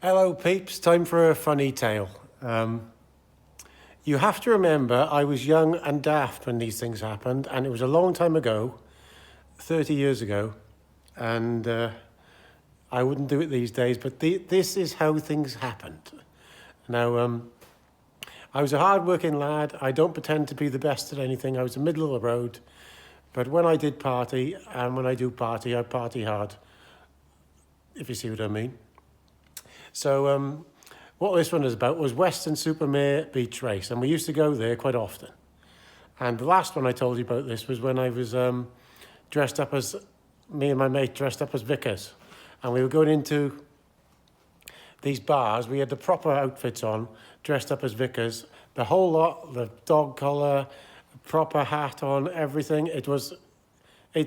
Hello peeps, time for a funny tale. You have to remember I was young and daft when these things happened, and it was a long time ago, 30 years ago, and I wouldn't do it these days, but this is how things happened. Now, I was a hard-working lad. I don't pretend to be the best at anything. I was the middle of the road, but when I did party, and when I do party, I party hard, if you see what I mean. So what this one is about was Weston-super-Mare Beach Race, and we used to go there quite often. And the last one I told you about this was when I was dressed up as, me and my mate dressed up as vicars. And we were going into these bars. We had the proper outfits on, dressed up as vicars. The whole lot, the dog collar, proper hat on, everything. It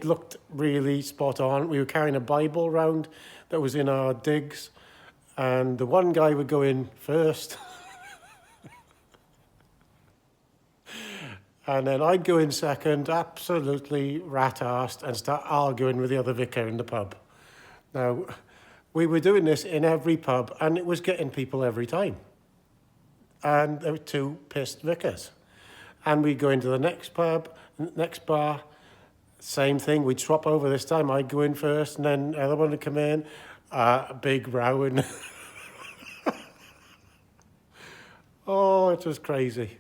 looked really spot on. We were carrying a Bible around that was in our digs. And the one guy would go in first. And then I'd go in second, absolutely rat-arsed, and start arguing with the other vicar in the pub. Now, we were doing this in every pub, and it was getting people every time. And there were two pissed vicars. And we'd go into the next pub, next bar, same thing. We'd swap over this time. I'd go in first, and then the other one would come in. A big rowing. Oh, it was crazy.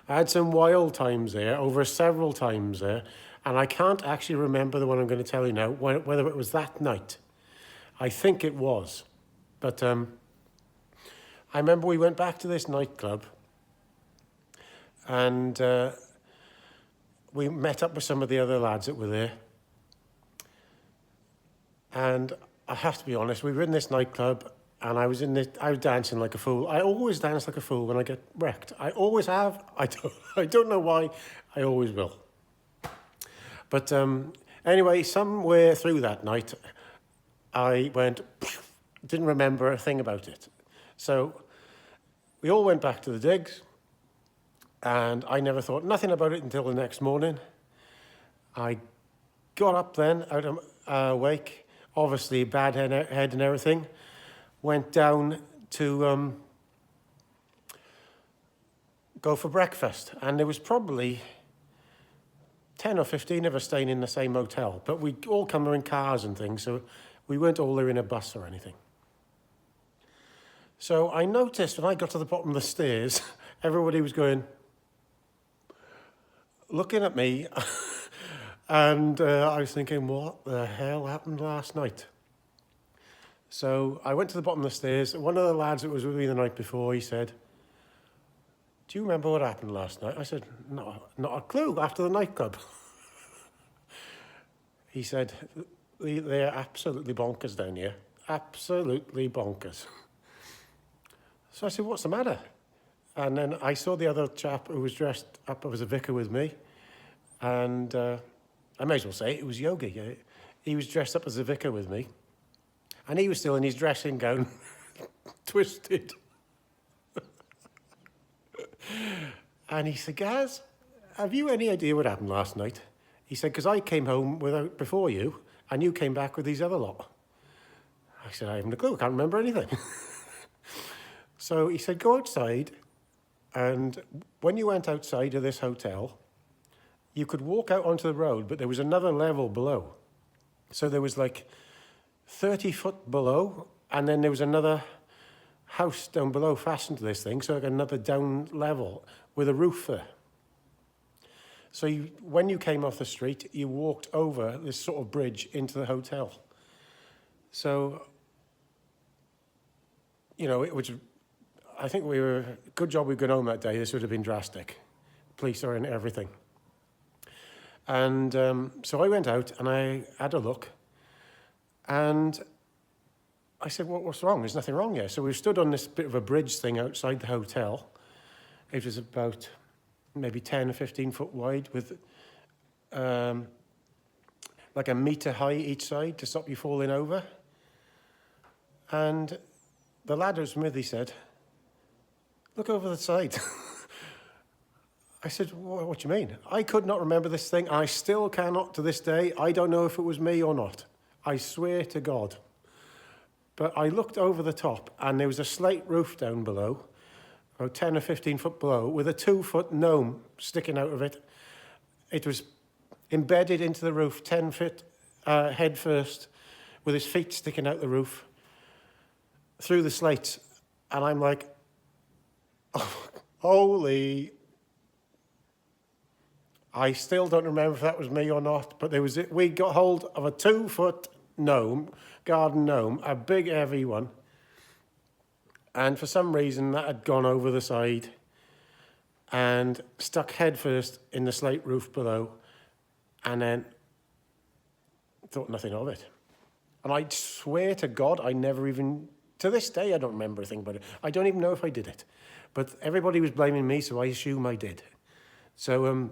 I had some wild times there, over several times there, and I can't actually remember the one I'm going to tell you now, whether it was that night. I think it was. But I remember we went back to this nightclub, and we met up with some of the other lads that were there. And I have to be honest, we were in this nightclub and I was dancing like a fool. I always dance like a fool when I get wrecked. I always have. I don't know why. I always will. But anyway, somewhere through that night, I didn't remember a thing about it. So we all went back to the digs and I never thought nothing about it until the next morning. I got up then out of wake. Obviously, bad head and everything. Went down to go for breakfast. And there was probably 10 or 15 of us staying in the same hotel. But we all come in cars and things, so we weren't all there in a bus or anything. So I noticed when I got to the bottom of the stairs, everybody was looking at me. And I was thinking, what the hell happened last night? So I went to the bottom of the stairs. One of the lads that was with me the night before, he said, do you remember what happened last night? I said, no, not a clue, after the nightclub. He said, they're absolutely bonkers down here. Absolutely bonkers. So I said, what's the matter? And then I saw the other chap who was dressed up as a vicar with me. And I may as well say it was Yogi. He was dressed up as a vicar with me. And he was still in his dressing gown, twisted. And he said, Gaz, have you any idea what happened last night? He said, because I came home before you, and you came back with these other lot. I said, I haven't a clue, I can't remember anything. So he said, go outside, and when you went outside of this hotel, you could walk out onto the road, but there was another level below. So there was like 30 foot below, and then there was another house down below fastened to this thing, so like another down level with a roof there. So when you came off the street, you walked over this sort of bridge into the hotel. So, you know, I think good job we got home that day. This would have been drastic. Police are in everything. And so I went out and I had a look. And I said, what's wrong? There's nothing wrong here. So we stood on this bit of a bridge thing outside the hotel. It was about maybe 10 or 15 foot wide with like a metre high each side to stop you falling over. And the lad who was with me said, look over the side. I said, what do you mean? I could not remember this thing. I still cannot to this day. I don't know if it was me or not. I swear to God. But I looked over the top and there was a slate roof down below, about 10 or 15 foot below, with a 2-foot gnome sticking out of it. It was embedded into the roof, 10 feet head first, with his feet sticking out the roof through the slates. And I'm like, oh, holy. I still don't remember if that was me or not, but we got hold of a 2-foot gnome, garden gnome, a big heavy one. And for some reason that had gone over the side and stuck headfirst in the slate roof below, and then thought nothing of it. And I swear to God, I never even, to this day, I don't remember a thing about it. I don't even know if I did it. But everybody was blaming me, so I assume I did. So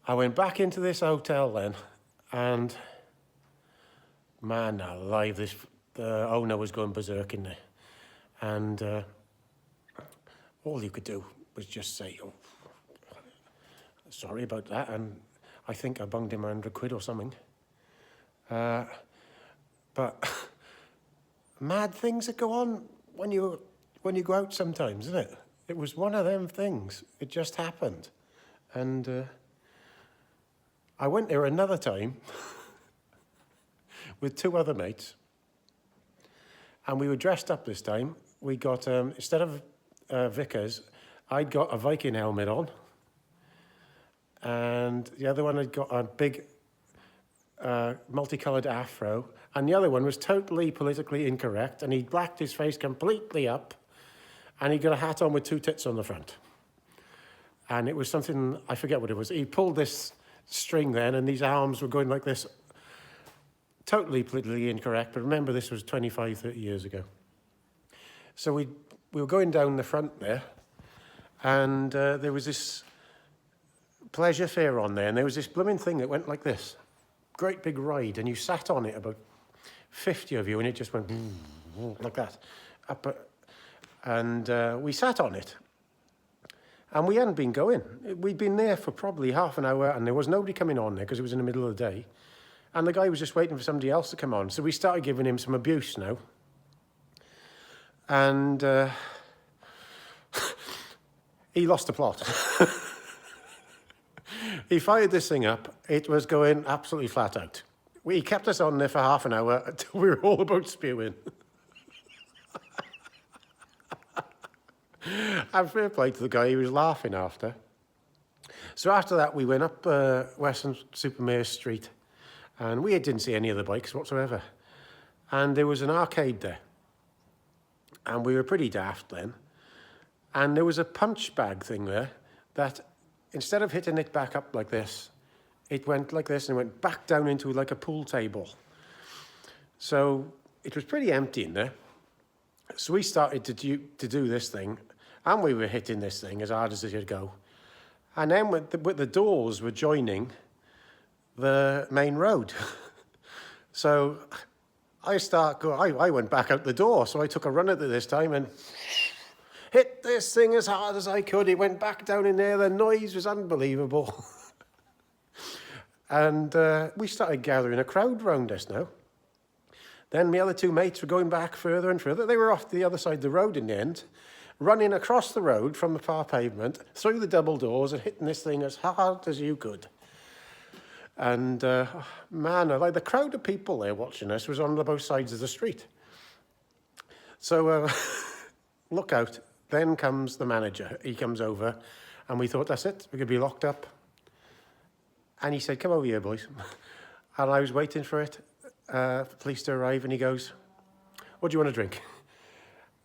I went back into this hotel then, and man alive, the owner was going berserk in there. And all you could do was just say, oh, sorry about that, and I think I bunged him £100 or something. But mad things that go on when you go out sometimes, isn't it? It was one of them things. It just happened. And I went there another time with 2 other mates, and we were dressed up this time. We got, instead of vicars, I'd got a Viking helmet on, and the other one had got a big multicoloured afro, and the other one was totally politically incorrect, and he'd blacked his face completely up, and he got a hat on with 2 tits on the front. And it was something, I forget what it was. He pulled this string then, and these arms were going like this. Totally politically incorrect, but remember this was 25, 30 years ago. So we were going down the front there, and there was this pleasure fair on there, and there was this blooming thing that went like this. Great big ride, and you sat on it, about 50 of you, and it just went like that. And we sat on it, and we hadn't been going. We'd been there for probably half an hour, and there was nobody coming on there because it was in the middle of the day. And the guy was just waiting for somebody else to come on. So we started giving him some abuse now. And he lost the plot. He fired this thing up. It was going absolutely flat out. He kept us on there for half an hour until we were all about spewing. And fair play to the guy, he was laughing after. So after that, we went up Western Supermare Street, and we didn't see any of the bikes whatsoever. And there was an arcade there. And we were pretty daft then. And there was a punch bag thing there that, instead of hitting it back up like this, it went like this and went back down into like a pool table. So it was pretty empty in there. So we started to do this thing, and we were hitting this thing as hard as it could go. And then with the doors were joining the main road. So I went back out the door, so I took a run at it this time and hit this thing as hard as I could. It went back down in there. The noise was unbelievable. And we started gathering a crowd round us now. Then the other 2 mates were going back further and further. They were off the other side of the road in the end, running across the road from the far pavement, through the double doors and hitting this thing as hard as you could. And man, like the crowd of people there watching us was on both sides of the street. So look out. Then comes the manager. He comes over, and we thought, that's it. We're going to be locked up. And he said, come over here, boys. And I was waiting for it, for police to arrive, and he goes, what do you want to drink?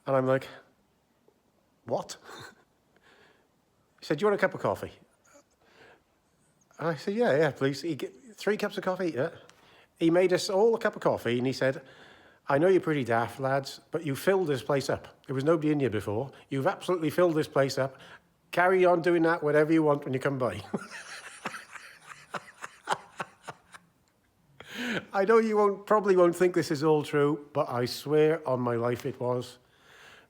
And I'm like, what? He said, do you want a cup of coffee? And I said, yeah, please. 3 cups of coffee, yeah. He made us all a cup of coffee, and he said, I know you're pretty daft, lads, but you filled this place up. There was nobody in here before. You've absolutely filled this place up. Carry on doing that, whatever you want when you come by. I know you probably won't think this is all true, but I swear on my life it was.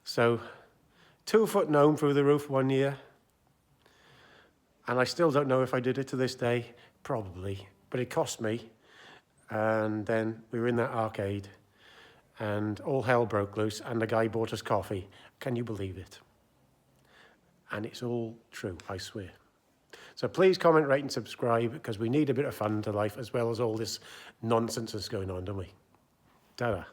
So, 2-foot gnome through the roof one year. And I still don't know if I did it to this day. Probably. But it cost me. And then we were in that arcade. and all hell broke loose, and the guy bought us coffee. Can you believe it? And it's all true, I swear. So please comment, rate and subscribe, because we need a bit of fun to life as well as all this nonsense that's going on, don't we? Ta-da.